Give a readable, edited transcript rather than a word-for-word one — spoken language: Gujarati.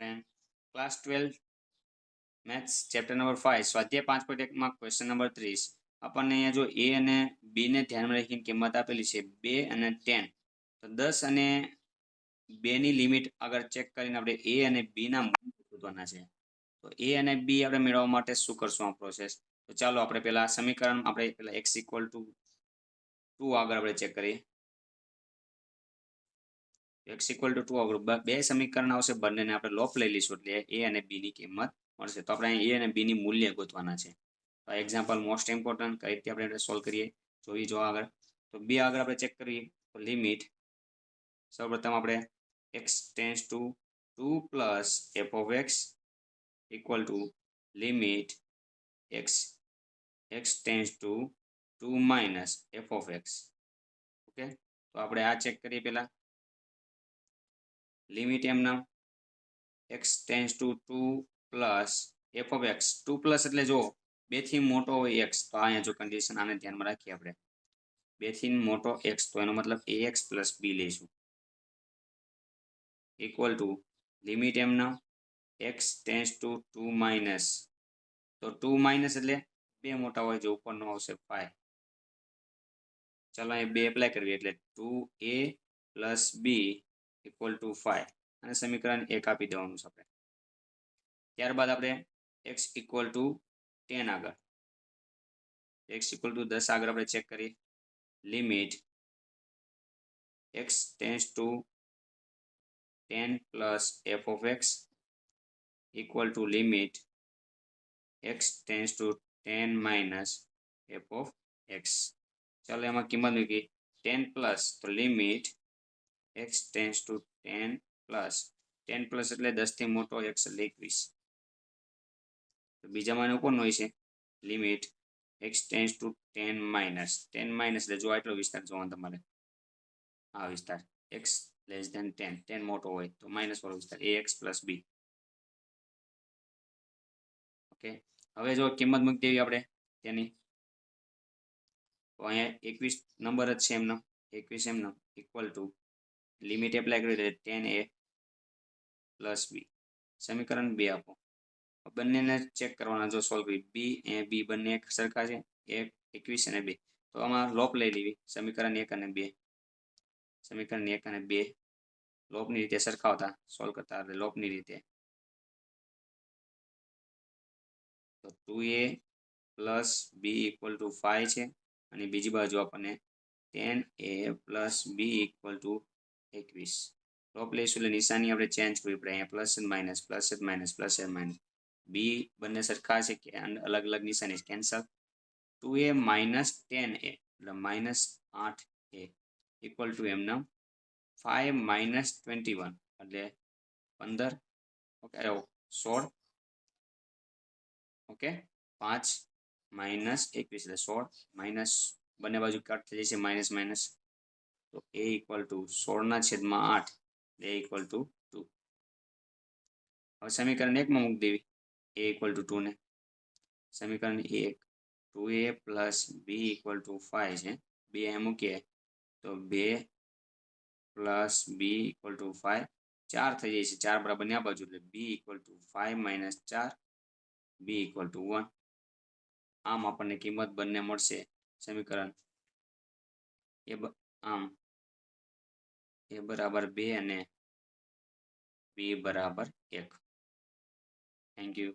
friend class 12 maths chapter number 5 स्वाध्याय 5.1 માં ક્વેશ્ચન નંબર 30 આપણને અહીંયા જો a અને b ને ધ્યાનમાં રાખીને કિંમત આપેલી છે 2 અને 10 તો 10 અને 2 ની લિમિટ આગળ ચેક કરીને આપણે a અને b ના મૂલ્ય શોધવાના છે તો a અને b આપણે મેળવવા માટે શું કરશું આ પ્રોસેસ તો ચાલો આપણે પહેલા સમીકરણ આપણે પહેલા x 2 આગળ આપણે ચેક કરીએ x = 2 આગળ બે સમીકરણ આવશે બંનેને આપણે લોપ લઈ લઈશું એટલે a અને b ની કિંમત મળશે તો આપણે a અને b ની મૂલ્ય ગોતવાના છે તો એક્ઝામ્પલ મોસ્ટ ઇમ્પોર્ટન્ટ કઈ રીતે આપણે સોલ્વ કરીએ જોઈએ જો આગળ તો b આગળ આપણે ચેક કરીએ તો લિમિટ સૌપ્રથમ આપણે x tends to 2 + f of x = limit x tends to 2 - f of x okay તો આપણે આ ચેક કરીએ પહેલા લિમિટ એમના x tends to 2 + f of x 2 + એટલે જો 2 થી મોટો હોય x તો અહીંયા જો કન્ડિશન આને ધ્યાનમાં રાખીએ આપણે 2 થી મોટો x તો એનો મતલબ ax + b લઈશું = લિમિટ એમના x ટેન્ડ્સ ટુ 2 - તો 2 - એટલે બે મોટા હોય જો ઉપરનો આવશે 5 ચાલો અહીં 2 એપ્લાય કરવી એટલે 2a + b = 5 અને સમીકરણ 1 આપી દેવાનું છે આપણે ત્યારબાદ આપણે x = 10 આગળ x = 10 આગળ આપણે ચેક કરીએ limit x tends to 10 + f of x = limit x tends to 10 - f of x ચાલો એમાં કિંમત મૂકી 10 + તો લિમિટ x ટેન્ડ્સ ટુ 10 + 10 + એટલે 10 થી મોટો x એટલે 21 તો બીજામાં કોણ હોય છે લિમિટ x ટેન્ડ્સ ટુ 10 - 10 - એટલે જો આટલો વિસ્તાર જોવાનો તમારે આ વિસ્તાર x < 10 10 મોટો હોય તો માઇનસ વાળો વિસ્તાર ax + b ઓકે હવે જો કિંમત મૂકી દેવી આપણે તેની તો અહીંયા 21 નંબર જ છે એમનો 21 એમનો = લિમિટ એપ્લાય કરી એટલે 10a + b સમીકરણ 2 આપો બંનેને ચેક કરવાના જો સોલ્વ કરી b બંને એક સરખા છે 21 અને 2 તો આમાં લોપ લઈ લેવી સમીકરણ 1 અને 2 સમીકરણ 1 અને 2 લોપની રીતે સરખાવતા સોલ્વ કરતા એટલે લોપની રીતે તો 2a + b = 5 છે અને બીજી બાજુ આપણને 10a + b = 21 લોપ લઈશું એટલે નિશાની આપણે ચેન્જ કરવી પડે અહીંયા +, b બંને સરખા છે કે અલગ અલગ નિશાની કેન્સલ 2a - 10a એટલે -8a = એમના 5 - 21 એટલે 15 ઓકે 16 ઓકે 5 - 21 એટલે 16 માઇનસ બંને બાજુ કટ થઈ જશે માઇનસ તો a = 16/8 a = 2 હવે સમીકરણ 1 માં મૂકી દેવી a = 2 ને સમીકરણ 1 2a + b = 5 છે 2 અહીં મૂકીએ તો 2 + b = 5 4 થઈ જાય છે 4 બરાબર ને આ બાજુ એટલે b = 5 - 4 b = 1 આમ આપણને કિંમત બંને મળશે સમીકરણ આમ a = 2 અને b = 1 થેન્ક યુ